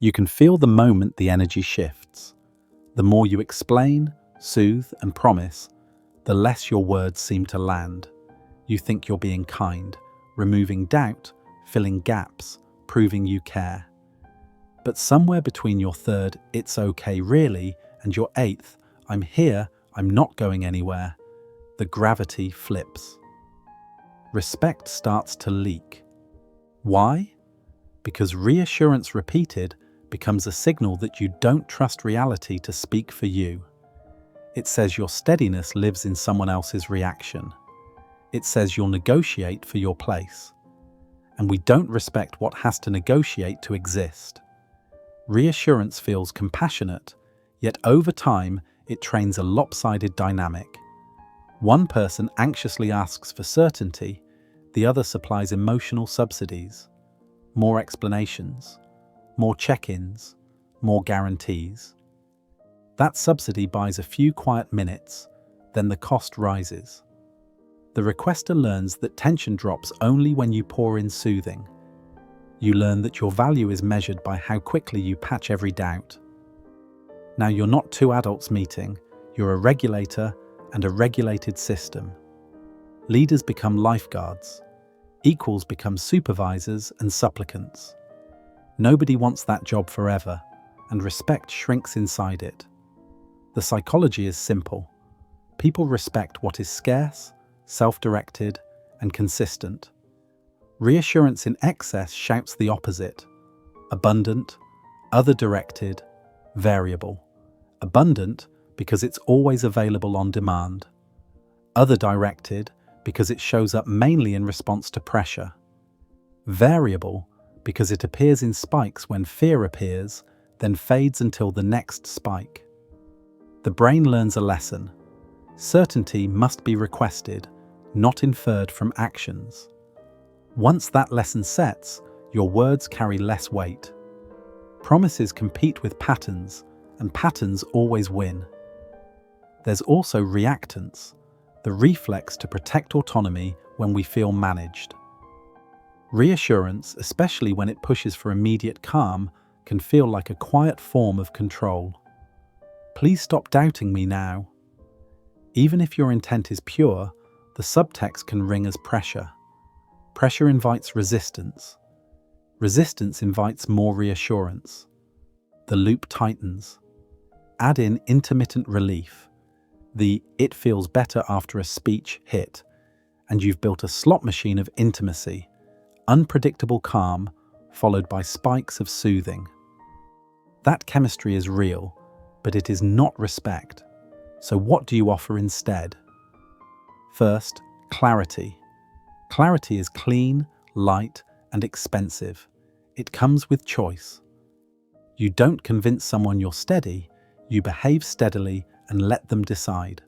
You can feel the moment the energy shifts. The more you explain, soothe, and promise, the less your words seem to land. You think you're being kind, removing doubt, filling gaps, proving you care. But somewhere between your third, "it's okay really," and your eighth, "I'm here, I'm not going anywhere," the gravity flips. Respect starts to leak. Why? Because reassurance repeated becomes a signal that you don't trust reality to speak for you. It says your steadiness lives in someone else's reaction. It says you'll negotiate for your place. And we don't respect what has to negotiate to exist. Reassurance feels compassionate, yet over time it trains a lopsided dynamic. One person anxiously asks for certainty, the other supplies emotional subsidies. More explanations, more check-ins, more guarantees. That subsidy buys a few quiet minutes, then the cost rises. The requester learns that tension drops only when you pour in soothing. You learn that your value is measured by how quickly you patch every doubt. Now you're not two adults meeting, you're a regulator and a regulated system. Leaders become lifeguards. Equals become supervisors and supplicants. Nobody wants that job forever, and respect shrinks inside it. The psychology is simple. People respect what is scarce, self-directed, and consistent. Reassurance in excess shouts the opposite. Abundant, other-directed, variable. Abundant because it's always available on demand. Other-directed because it shows up mainly in response to pressure. Variable because it appears in spikes when fear appears, then fades until the next spike. The brain learns a lesson. Certainty must be requested, not inferred from actions. Once that lesson sets, your words carry less weight. Promises compete with patterns, and patterns always win. There's also reactance, the reflex to protect autonomy when we feel managed. Reassurance, especially when it pushes for immediate calm, can feel like a quiet form of control. Please stop doubting me now. Even if your intent is pure, the subtext can ring as pressure. Pressure invites resistance. Resistance invites more reassurance. The loop tightens. Add in intermittent relief. The "it feels better after a speech" hit, and you've built a slot machine of intimacy, unpredictable calm, followed by spikes of soothing. That chemistry is real, but it is not respect. So what do you offer instead? First, clarity. Clarity is clean, light, and expensive. It comes with choice. You don't convince someone you're steady, you behave steadily and let them decide.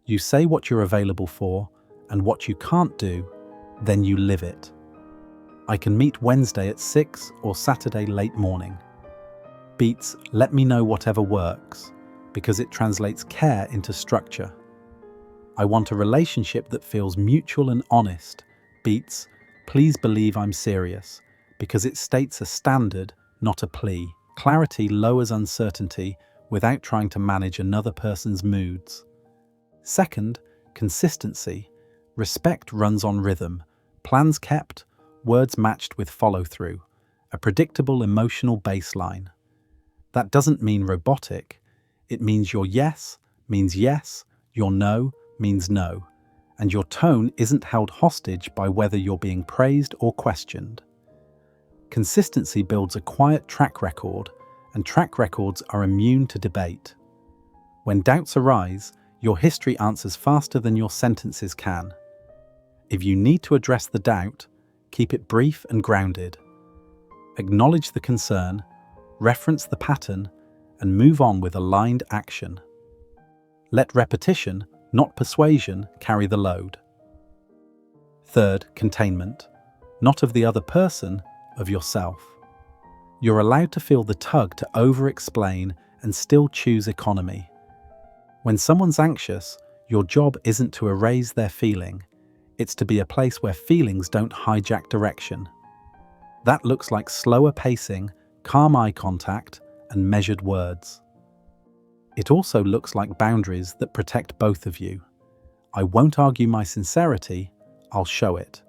You say what you're available for and what you can't do, then you live it. I can meet Wednesday at 6 or Saturday late morning. Beats "let me know whatever works," because it translates care into structure. I want a relationship that feels mutual and honest. Beats "please believe I'm serious," because it states a standard, not a plea. Clarity lowers uncertainty without trying to manage another person's moods. Second, consistency. Respect runs on rhythm. Plans kept, words matched with follow-through. A predictable emotional baseline. That doesn't mean robotic. It means your yes means yes, your no means no, and your tone isn't held hostage by whether you're being praised or questioned. Consistency builds a quiet track record, and track records are immune to debate. When doubts arise, your history answers faster than your sentences can. If you need to address the doubt, keep it brief and grounded. Acknowledge the concern, reference the pattern, and move on with aligned action. Let repetition, not persuasion, carry the load. Third, containment. Not of the other person, of yourself. You're allowed to feel the tug to over-explain and still choose economy. When someone's anxious, your job isn't to erase their feeling. It's to be a place where feelings don't hijack direction. That looks like slower pacing, calm eye contact, and measured words. It also looks like boundaries that protect both of you. I won't argue my sincerity, I'll show it.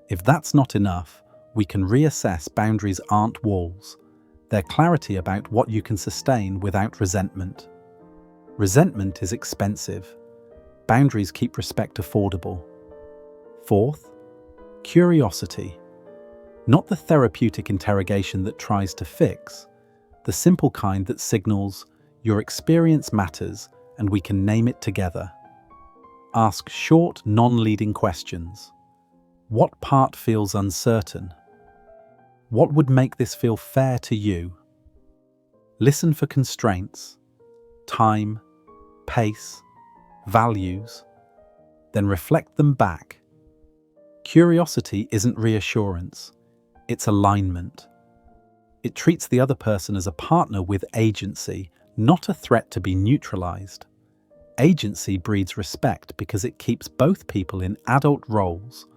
If that's not enough, we can reassess boundaries aren't walls. They're clarity about what you can sustain without resentment. Resentment is expensive. Boundaries keep respect affordable. Fourth, curiosity. Not the therapeutic interrogation that tries to fix, the simple kind that signals your experience matters and we can name it together. Ask short, non-leading questions. What part feels uncertain? What would make this feel fair to you? Listen for constraints, time, pace, values, then reflect them back. Curiosity isn't reassurance, it's alignment. It treats the other person as a partner with agency, not a threat to be neutralized. Agency breeds respect because it keeps both people in adult roles.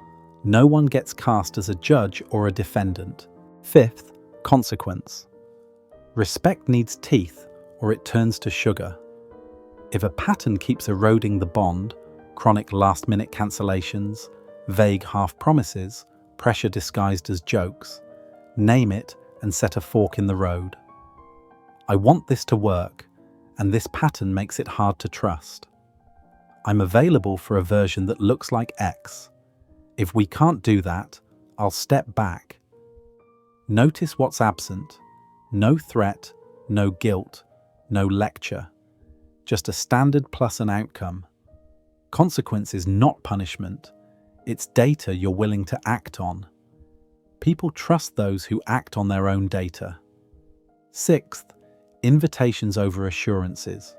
No one gets cast as a judge or a defendant. Fifth, consequence. Respect needs teeth or it turns to sugar. If a pattern keeps eroding the bond, chronic last-minute cancellations, vague half-promises, pressure disguised as jokes, name it and set a fork in the road. I want this to work, and this pattern makes it hard to trust. I'm available for a version that looks like X. If we can't do that, I'll step back. Notice what's absent. No threat, no guilt, no lecture. Just a standard plus an outcome. Consequence is not punishment. It's data you're willing to act on. People trust those who act on their own data. Sixth, invitations over assurances.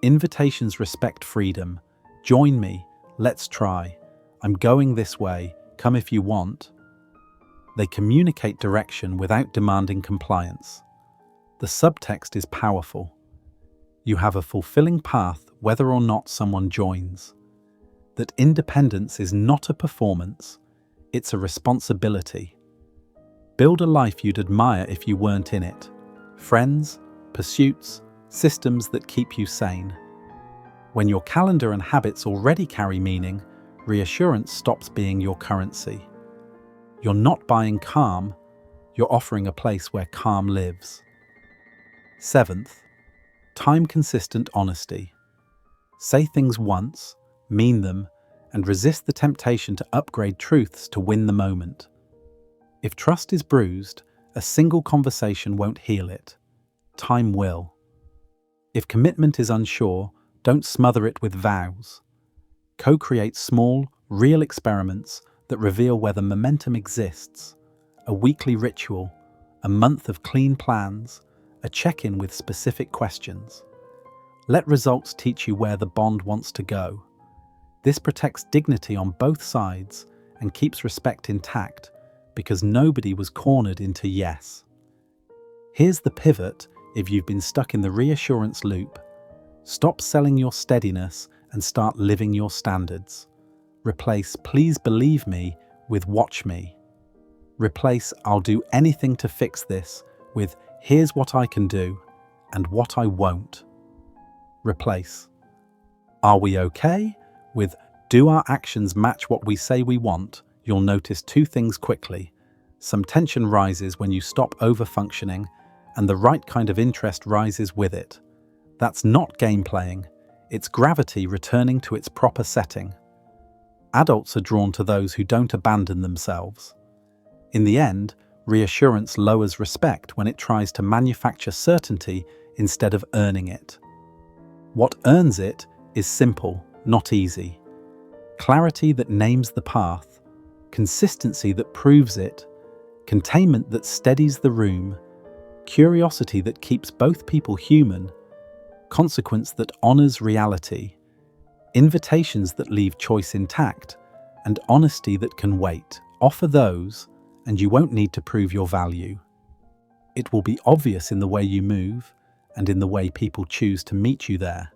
Invitations respect freedom. Join me, let's try. I'm going this way, come if you want. They communicate direction without demanding compliance. The subtext is powerful. You have a fulfilling path whether or not someone joins. That independence is not a performance, it's a responsibility. Build a life you'd admire if you weren't in it. Friends, pursuits, systems that keep you sane. When your calendar and habits already carry meaning, reassurance stops being your currency. You're not buying calm, you're offering a place where calm lives. Seventh, time-consistent honesty. Say things once, mean them, and resist the temptation to upgrade truths to win the moment. If trust is bruised, a single conversation won't heal it. Time will. If commitment is unsure, don't smother it with vows. Co-create small, real experiments that reveal whether momentum exists. A weekly ritual, a month of clean plans, a check-in with specific questions. Let results teach you where the bond wants to go. This protects dignity on both sides and keeps respect intact because nobody was cornered into yes. Here's the pivot if you've been stuck in the reassurance loop. Stop selling your steadiness and start living your standards. Replace "please believe me" with "watch me." Replace "I'll do anything to fix this" with "here's what I can do and what I won't." Replace "are we okay?" with "do our actions match what we say we want?" You'll notice two things quickly. Some tension rises when you stop over-functioning, and the right kind of interest rises with it. That's not game playing, it's gravity returning to its proper setting. Adults are drawn to those who don't abandon themselves. In the end, reassurance lowers respect when it tries to manufacture certainty instead of earning it. What earns it is simple, not easy. Clarity that names the path, consistency that proves it, containment that steadies the room, curiosity that keeps both people human, consequence that honors reality, invitations that leave choice intact, and honesty that can wait. Offer those, and you won't need to prove your value. It will be obvious in the way you move and in the way people choose to meet you there.